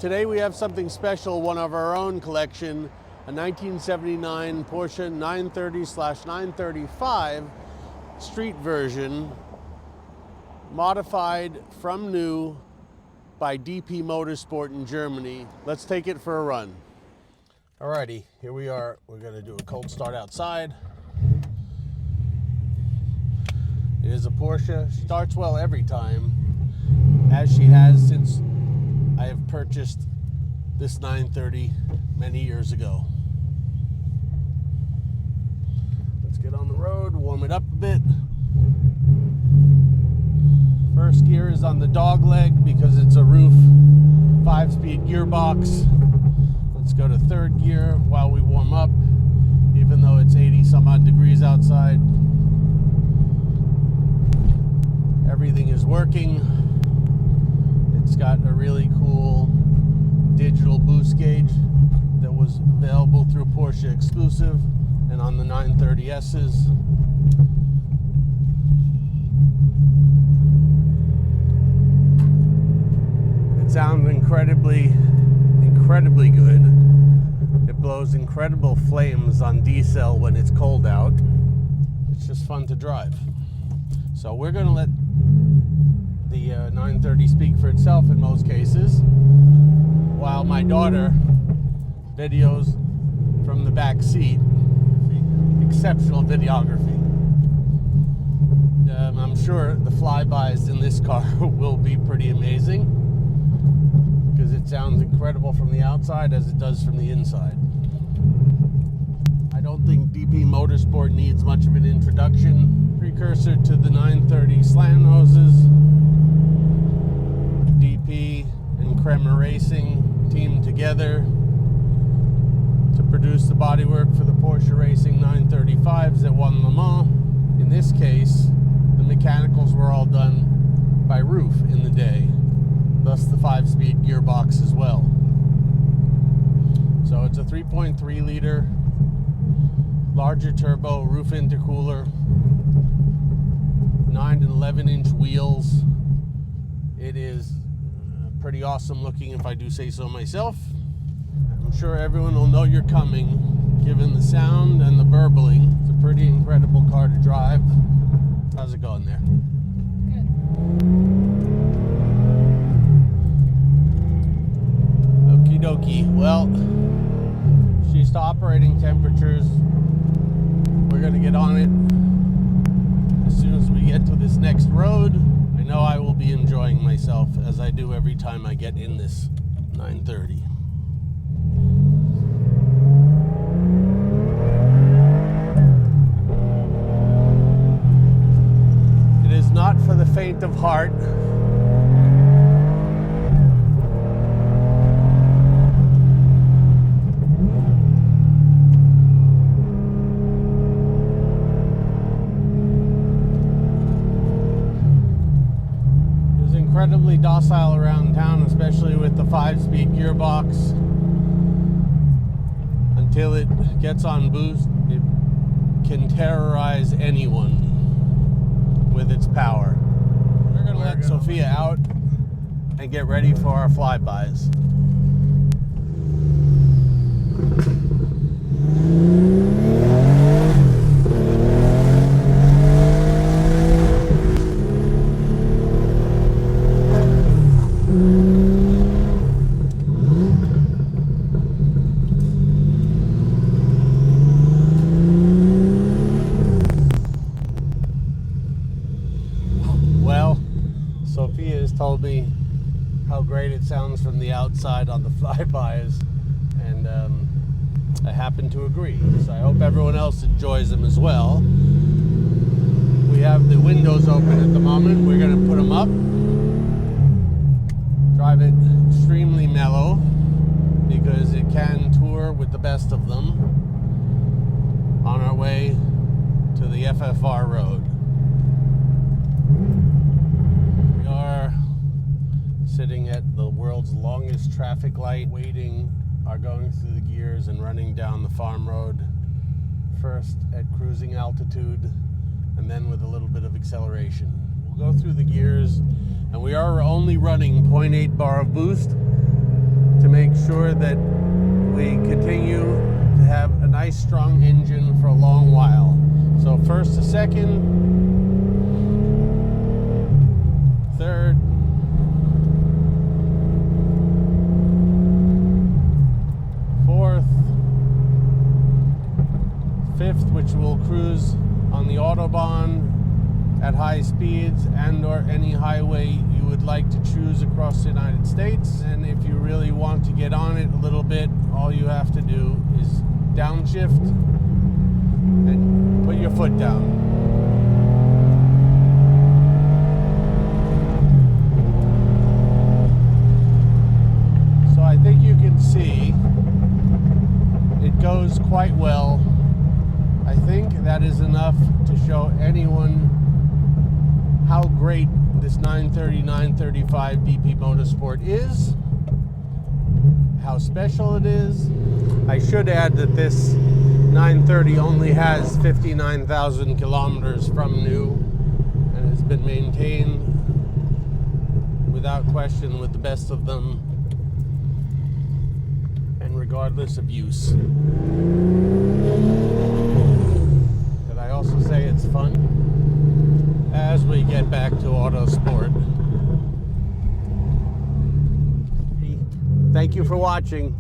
Today we have something special, one of our own collection, a 1979 Porsche 930/935 street version, modified from new by DP Motorsport in Germany. Let's take it for a run. Alrighty, here we are. We're going to do a cold start outside. It is a Porsche. She starts well every time, as she has since I have purchased this 930 many years ago. Let's get on the road, warm it up a bit. First gear is on the dog leg because it's a roof 5-speed gearbox. Let's go to third gear while we warm up, even though it's 80 some odd degrees outside. Everything is working. It's got a really cool digital boost gauge that was available through Porsche exclusive and on the 930S's. It sounds incredibly good. It blows incredible flames on diesel when it's cold out. It's just fun to drive. So we're going to let the 930 speak for itself in most cases, while my daughter videos from the back seat. Exceptional videography. I'm sure the flybys in this car will be pretty amazing, because it sounds incredible from the outside as it does from the inside. I don't think DP Motorsport needs much of an introduction. Precursor to the 930 slant hoses, DP and Kremer Racing teamed together to produce the bodywork for the Porsche Racing 935s that won Le Mans. In this case, the mechanicals were all done by Roof in the day, thus the 5-speed gearbox as well. So it's a 3.3 liter, larger turbo, roof intercooler, 9 and 11 inch wheels. It is pretty awesome looking, if I do say so myself. I'm sure everyone will know you're coming, given the sound and the burbling. It's a pretty incredible car to drive. How's it going there? Good. Okie dokie. Well, she's to operating temperatures. We're going to get on it as soon as we get to this next road. I know I will be enjoying myself, as I do every time I get in this 930. It is not for the faint of heart. Incredibly docile around town, especially with the 5-speed gearbox. Until it gets on boost, it can terrorize anyone with its power. We're going to let Sophia out and get ready for our flybys. Sophia has told me how great it sounds from the outside on the flybys, and I happen to agree. So I hope everyone else enjoys them as well. We have the windows open at the moment. We're going to put them up. Drive it extremely mellow, because it can tour with the best of them on our way to the FFR road. We are sitting at the world's longest traffic light, waiting, are going through the gears and running down the farm road, first at cruising altitude and then with a little bit of acceleration. We'll go through the gears, and we are only running 0.8 bar of boost to sure that we continue to have a nice strong engine for a long while. So first to second, third, fourth, fifth, which will cruise on the Autobahn at high speeds and or any highway you would like to choose across the United States. And if you really want to get on it a little bit, all you have to do is downshift and put your foot down. So I think you can see it goes quite well. I think that is enough to show anyone how great this 930/935 DP Motorsport is, how special it is. I should add that this 930 only has 59,000 kilometers from new and has been maintained without question with the best of them and regardless of use. Did I also say it's fun? As we get back to Autosport. Thank you for watching.